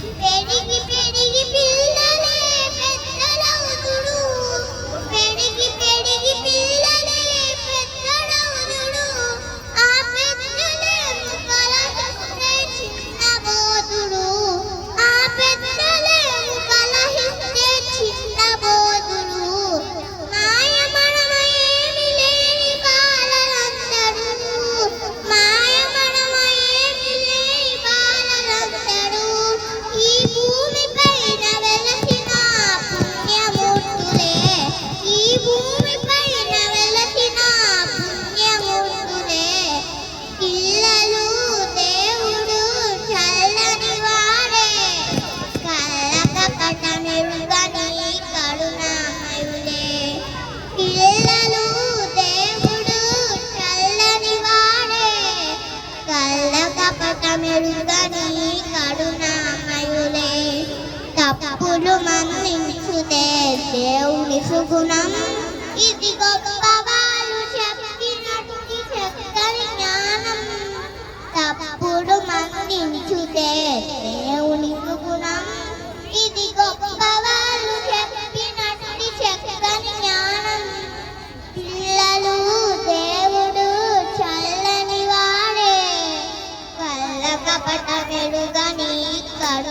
పెరిగి పెరిగి పిల్లలే పెద్దలవుదురు, పెరిగి పెరిగి పిల్లలే పెద్దలవుదురు. ఆ పెద్దలేమో కలహిస్తే చిన్నబోదురు, ఆ పెద్దలేమో కలహిస్తే చిన్నబోదురు. మాయమనమయేమి లేని బాలలందరూ, మాయమనమయేమి లేని బాలలందరూ ఈ భూమిపైన వెలసిన పుణ్యమూర్తులే, ఈ భూమిపైన వెలసిన పుణ్యమూర్తులే. పిల్లలు దేవుడు చల్లని వాడే, కళ్ళకపట మెరుగని కరుణామయుడే. పిల్లలు దేవుడు చల్లని వాడే, కళ్ళకపట మెరుగని కరుణామయుడే. తప్పులు మన్నించుతే దేవుని సుగుణం, ఇది గొప్పవాళ్ళు చెప్పినట్టు చక్కని జ్ఞానం. తప్పుడు మన్నించుతే దేవుని సుగుణం, ఇది గొప్పవాళ్ళు చెప్పినట్టు చక్కని జ్ఞానం. పిల్లలు దేవుడు చల్లని వాడే, కళ్ళకపట మెరుగ